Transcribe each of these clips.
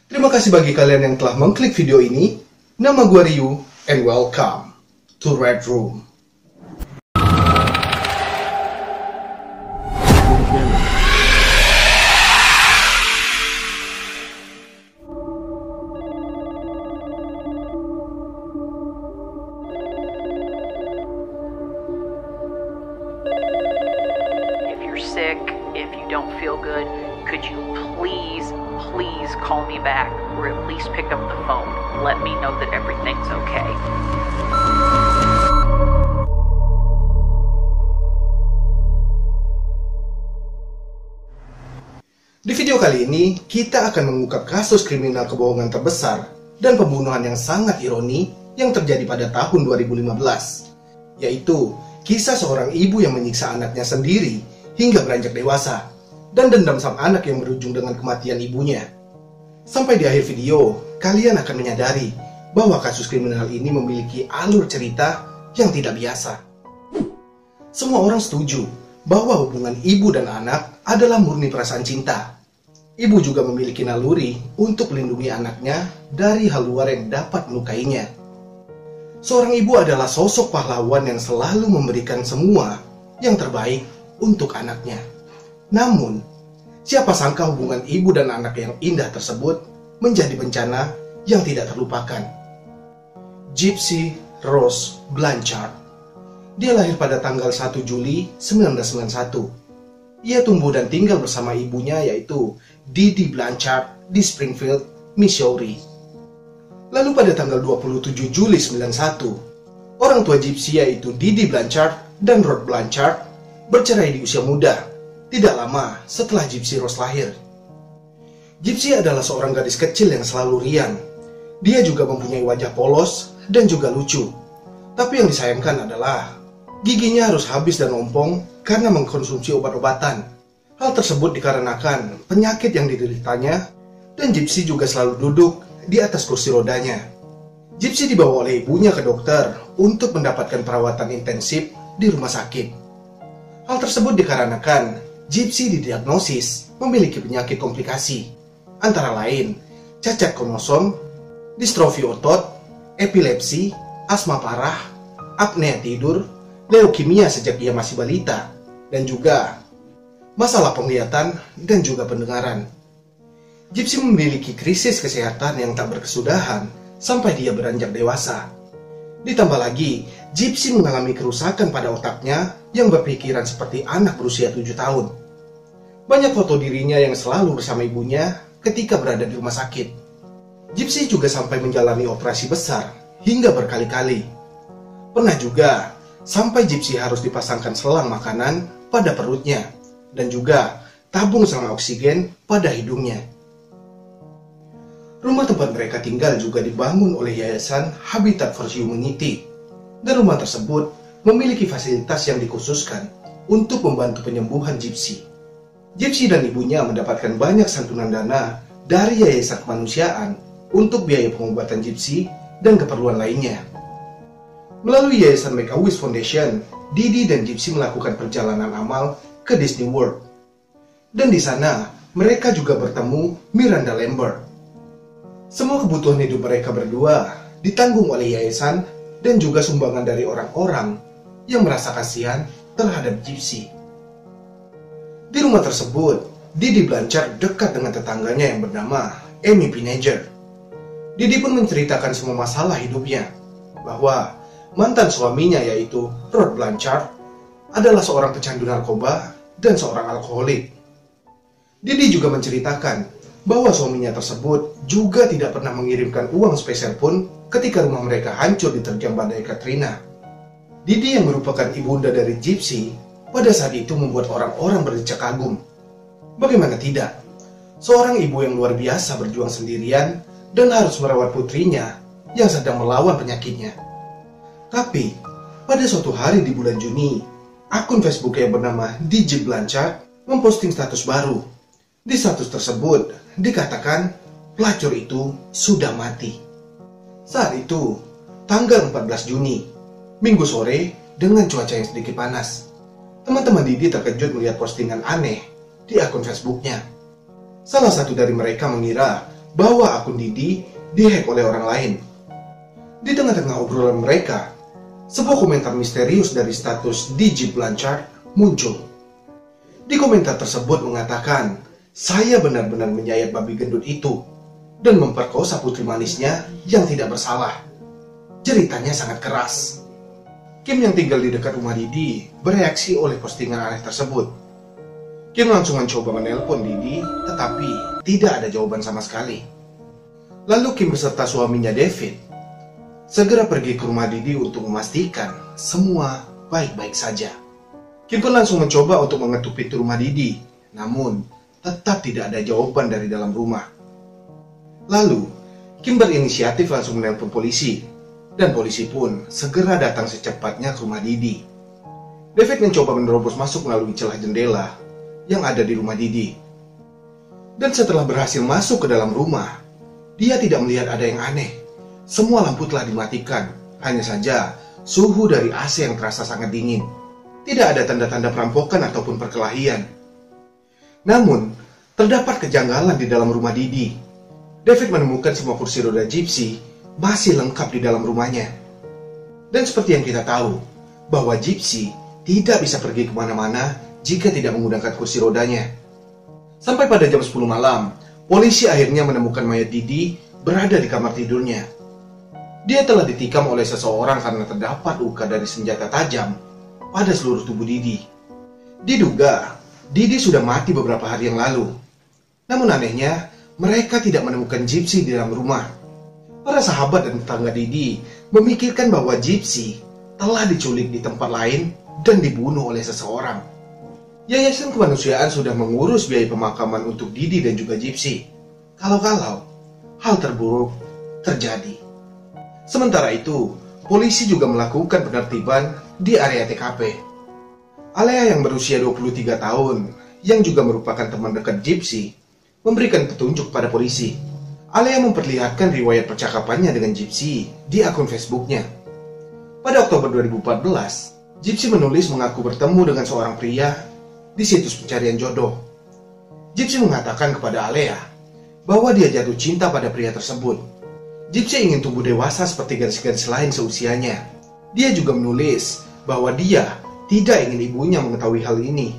Terima kasih bagi kalian yang telah mengklik video ini. Nama gue Ryu, and welcome to Red Room. If you're sick, if you don't feel good, could you please call me back, or at least pick up the phone. Let me know that everything's okay. Di video kali ini, kita akan mengungkap kasus kriminal kebohongan terbesar dan pembunuhan yang sangat ironi yang terjadi pada tahun 2015, yaitu kisah seorang ibu yang menyiksa anaknya sendiri hingga beranjak dewasa dan dendam sang anak yang berujung dengan kematian ibunya. Sampai di akhir video, kalian akan menyadari bahwa kasus kriminal ini memiliki alur cerita yang tidak biasa. Semua orang setuju bahwa hubungan ibu dan anak adalah murni perasaan cinta. Ibu juga memiliki naluri untuk melindungi anaknya dari hal luar yang dapat melukainya. Seorang ibu adalah sosok pahlawan yang selalu memberikan semua yang terbaik untuk anaknya. Namun, siapa sangka hubungan ibu dan anak yang indah tersebut menjadi bencana yang tidak terlupakan. Gypsy Rose Blanchard. Dia lahir pada tanggal 1 Juli 1991. Ia tumbuh dan tinggal bersama ibunya yaitu Didi Blanchard di Springfield, Missouri. Lalu pada tanggal 27 Juli 1991, orang tua Gypsy yaitu Didi Blanchard dan Rod Blanchard bercerai di usia muda, tidak lama setelah Gypsy Rose lahir. Gypsy adalah seorang gadis kecil yang selalu riang. Dia juga mempunyai wajah polos dan juga lucu. Tapi yang disayangkan adalah giginya harus habis dan ompong karena mengkonsumsi obat-obatan. Hal tersebut dikarenakan penyakit yang dideritanya, dan Gypsy juga selalu duduk di atas kursi rodanya. Gypsy dibawa oleh ibunya ke dokter untuk mendapatkan perawatan intensif di rumah sakit. Hal tersebut dikarenakan Gypsy didiagnosis memiliki penyakit komplikasi, antara lain cacat kromosom, distrofi otot, epilepsi, asma parah, apnea tidur, leukemia sejak ia masih balita, dan juga masalah penglihatan dan juga pendengaran. Gypsy memiliki krisis kesehatan yang tak berkesudahan sampai dia beranjak dewasa. Ditambah lagi, Gypsy mengalami kerusakan pada otaknya yang berpikiran seperti anak berusia 7 tahun. Banyak foto dirinya yang selalu bersama ibunya ketika berada di rumah sakit. Gypsy juga sampai menjalani operasi besar hingga berkali-kali. Pernah juga sampai Gypsy harus dipasangkan selang makanan pada perutnya dan juga tabung selang oksigen pada hidungnya. Rumah tempat mereka tinggal juga dibangun oleh Yayasan Habitat for Humanity, dan rumah tersebut memiliki fasilitas yang dikhususkan untuk membantu penyembuhan Gypsy. Gypsy dan ibunya mendapatkan banyak santunan dana dari Yayasan Kemanusiaan untuk biaya pengobatan Gypsy dan keperluan lainnya. Melalui Yayasan Make-A-Wish Foundation, Didi dan Gypsy melakukan perjalanan amal ke Disney World. Dan di sana, mereka juga bertemu Miranda Lambert. Semua kebutuhan hidup mereka berdua ditanggung oleh yayasan dan juga sumbangan dari orang-orang yang merasa kasihan terhadap Gypsy. Di rumah tersebut, Didi Blanchard dekat dengan tetangganya yang bernama Amy Pineger. Didi pun menceritakan semua masalah hidupnya, bahwa mantan suaminya yaitu Rod Blanchard adalah seorang pecandu narkoba dan seorang alkoholik. Didi juga menceritakan bahwa suaminya tersebut juga tidak pernah mengirimkan uang sepeser pun ketika rumah mereka hancur diterjang badai Katrina. Didi yang merupakan ibunda dari Gypsy pada saat itu membuat orang-orang berdecak kagum. Bagaimana tidak? Seorang ibu yang luar biasa berjuang sendirian dan harus merawat putrinya yang sedang melawan penyakitnya. Tapi, pada suatu hari di bulan Juni, akun Facebook yang bernama DJ Blanchard memposting status baru. Di status tersebut dikatakan pelacur itu sudah mati. Saat itu, tanggal 14 Juni, Minggu sore dengan cuaca yang sedikit panas. Teman-teman Didi terkejut melihat postingan aneh di akun Facebooknya. Salah satu dari mereka mengira bahwa akun Didi dihack oleh orang lain. Di tengah-tengah obrolan mereka, sebuah komentar misterius dari status DJ Blanchard muncul. Di komentar tersebut mengatakan, "Saya benar-benar menyayat babi gendut itu dan memperkosa putri manisnya yang tidak bersalah." Ceritanya sangat keras. Kim yang tinggal di dekat rumah Didi bereaksi oleh postingan aneh tersebut. Kim langsung mencoba menelpon Didi, tetapi tidak ada jawaban sama sekali. Lalu Kim beserta suaminya David segera pergi ke rumah Didi untuk memastikan semua baik-baik saja. Kim pun langsung mencoba untuk mengetuk pintu rumah Didi, namun tetap tidak ada jawaban dari dalam rumah. Lalu, Kim berinisiatif langsung menelpon polisi, dan polisi pun segera datang secepatnya ke rumah Didi. David mencoba menerobos masuk melalui celah jendela yang ada di rumah Didi. Dan setelah berhasil masuk ke dalam rumah, dia tidak melihat ada yang aneh. Semua lampu telah dimatikan, hanya saja suhu dari AC yang terasa sangat dingin. Tidak ada tanda-tanda perampokan ataupun perkelahian. Namun, terdapat kejanggalan di dalam rumah Didi. David menemukan semua kursi roda Gypsy masih lengkap di dalam rumahnya. Dan seperti yang kita tahu, bahwa Gypsy tidak bisa pergi kemana-mana jika tidak menggunakan kursi rodanya. Sampai pada jam 10 malam, polisi akhirnya menemukan mayat Didi berada di kamar tidurnya. Dia telah ditikam oleh seseorang karena terdapat luka dari senjata tajam pada seluruh tubuh Didi. Diduga, Didi sudah mati beberapa hari yang lalu. Namun anehnya, mereka tidak menemukan Gypsy di dalam rumah. Para sahabat dan tetangga Didi memikirkan bahwa Gypsy telah diculik di tempat lain dan dibunuh oleh seseorang. Yayasan Kemanusiaan sudah mengurus biaya pemakaman untuk Didi dan juga Gypsy. Kalau-kalau hal terburuk terjadi. Sementara itu, polisi juga melakukan penertiban di area TKP. Alea yang berusia 23 tahun, yang juga merupakan teman dekat Gypsy, memberikan petunjuk pada polisi. Alea memperlihatkan riwayat percakapannya dengan Gypsy di akun Facebooknya. Pada Oktober 2014, Gypsy menulis mengaku bertemu dengan seorang pria di situs pencarian jodoh. Gypsy mengatakan kepada Alea bahwa dia jatuh cinta pada pria tersebut. Gypsy ingin tumbuh dewasa seperti gadis-gadis lain seusianya. Dia juga menulis bahwa dia tidak ingin ibunya mengetahui hal ini.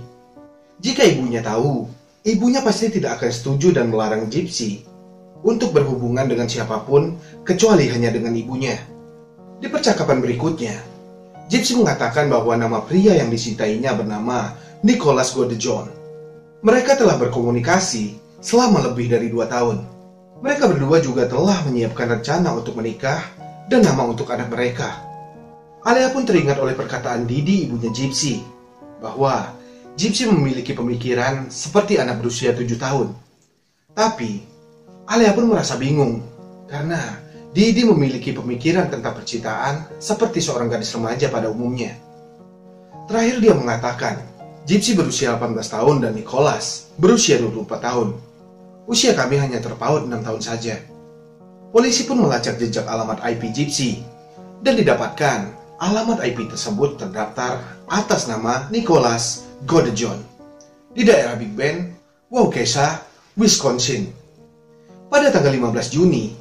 Jika ibunya tahu, ibunya pasti tidak akan setuju dan melarang Gypsy untuk berhubungan dengan siapapun kecuali hanya dengan ibunya. Di percakapan berikutnya, Gypsy mengatakan bahwa nama pria yang disintainya bernama Nicholas Godejohn. Mereka telah berkomunikasi selama lebih dari 2 tahun. Mereka berdua juga telah menyiapkan rencana untuk menikah dan nama untuk anak mereka. Alea pun teringat oleh perkataan Didi, ibunya Gypsy, bahwa Gypsy memiliki pemikiran seperti anak berusia 7 tahun. Tapi, Alea pun merasa bingung karena Didi memiliki pemikiran tentang percintaan seperti seorang gadis remaja pada umumnya. Terakhir dia mengatakan, Gypsy berusia 18 tahun dan Nicholas berusia 24 tahun. Usia kami hanya terpaut 6 tahun saja. Polisi pun melacak jejak alamat IP Gypsy dan didapatkan alamat IP tersebut terdaftar atas nama Nicholas Godejohn di daerah Big Bend, Waukesha, Wisconsin. Pada tanggal 15 Juni,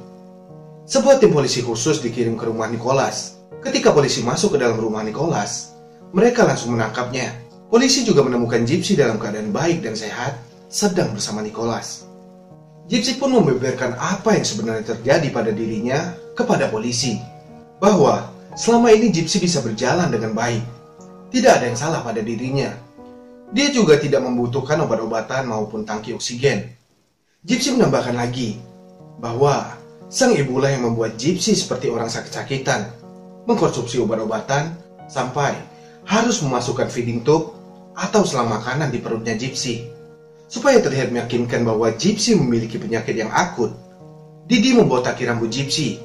sebuah tim polisi khusus dikirim ke rumah Nicholas. Ketika polisi masuk ke dalam rumah Nicholas, mereka langsung menangkapnya. Polisi juga menemukan Gypsy dalam keadaan baik dan sehat, sedang bersama Nicholas. Gypsy pun membeberkan apa yang sebenarnya terjadi pada dirinya kepada polisi. Bahwa selama ini Gypsy bisa berjalan dengan baik. Tidak ada yang salah pada dirinya. Dia juga tidak membutuhkan obat-obatan maupun tangki oksigen. Gypsy menambahkan lagi bahwa sang ibulah yang membuat Gypsy seperti orang sakit-sakitan, mengkonsumsi obat-obatan sampai harus memasukkan feeding tube atau selang makanan di perutnya Gypsy. Supaya terlihat meyakinkan bahwa Gypsy memiliki penyakit yang akut, Didi membotaki rambut Gypsy.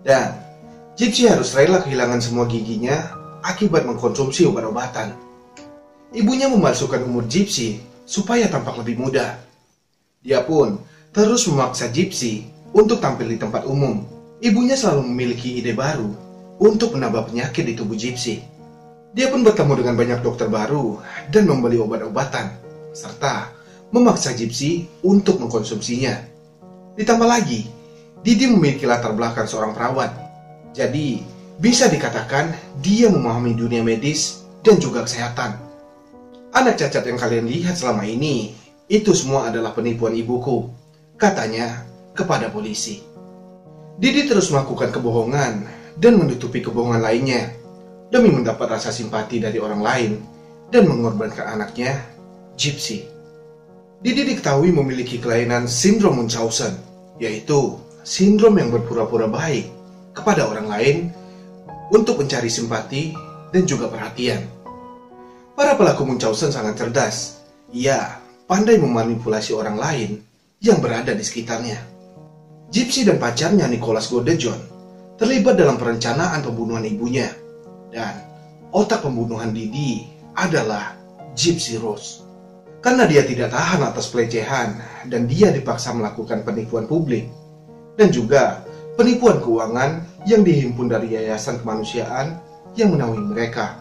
Dan Gypsy harus rela kehilangan semua giginya akibat mengkonsumsi obat-obatan. Ibunya memalsukan umur Gypsy supaya tampak lebih muda. Dia pun terus memaksa Gypsy untuk tampil di tempat umum. Ibunya selalu memiliki ide baru untuk menambah penyakit di tubuh Gypsy. Dia pun bertemu dengan banyak dokter baru dan membeli obat-obatan, serta memaksa Gypsy untuk mengkonsumsinya. Ditambah lagi, Didi memiliki latar belakang seorang perawat. Jadi, bisa dikatakan dia memahami dunia medis dan juga kesehatan. Anak cacat yang kalian lihat selama ini, itu semua adalah penipuan ibuku, katanya kepada polisi. Didi terus melakukan kebohongan dan menutupi kebohongan lainnya demi mendapat rasa simpati dari orang lain dan mengorbankan anaknya, Gypsy. Didi diketahui memiliki kelainan sindrom Munchausen, yaitu sindrom yang berpura-pura baik kepada orang lain untuk mencari simpati dan juga perhatian. Para pelaku Munchausen sangat cerdas. Ia pandai memanipulasi orang lain yang berada di sekitarnya. Gypsy dan pacarnya Nicholas Godejohn terlibat dalam perencanaan pembunuhan ibunya, dan otak pembunuhan Didi adalah Gypsy Rose. Karena dia tidak tahan atas pelecehan dan dia dipaksa melakukan penipuan publik dan juga penipuan keuangan yang dihimpun dari yayasan kemanusiaan yang menaungi mereka.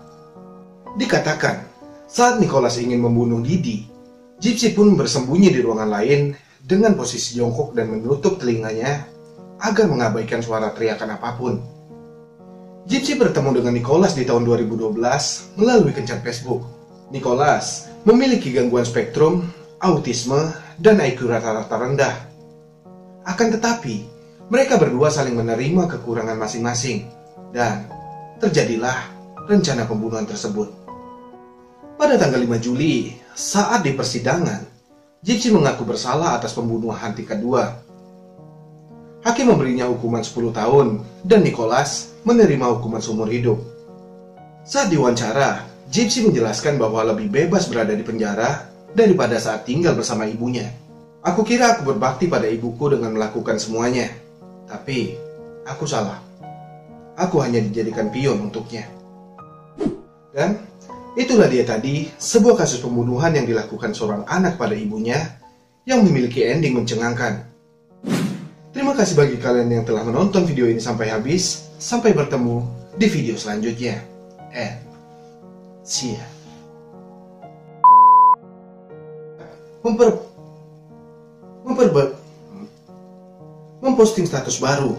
Dikatakan, saat Nicholas ingin membunuh Didi, Gypsy pun bersembunyi di ruangan lain dengan posisi jongkok dan menutup telinganya agar mengabaikan suara teriakan apapun. Gypsy bertemu dengan Nicholas di tahun 2012 melalui kencan Facebook. Nicholas memiliki gangguan spektrum, autisme, dan IQ rata-rata rendah. Akan tetapi, mereka berdua saling menerima kekurangan masing-masing, dan terjadilah rencana pembunuhan tersebut. Pada tanggal 5 Juli, saat di persidangan, Gypsy mengaku bersalah atas pembunuhan tingkat 2. Hakim memberinya hukuman 10 tahun, dan Nicholas menerima hukuman seumur hidup. Saat diwawancara, Gypsy menjelaskan bahwa lebih bebas berada di penjara daripada saat tinggal bersama ibunya. Aku kira aku berbakti pada ibuku dengan melakukan semuanya. Tapi, aku salah. Aku hanya dijadikan pion untuknya. Dan, itulah dia tadi sebuah kasus pembunuhan yang dilakukan seorang anak pada ibunya yang memiliki ending mencengangkan. Terima kasih bagi kalian yang telah menonton video ini sampai habis. Sampai bertemu di video selanjutnya. See ya. Memposting status baru.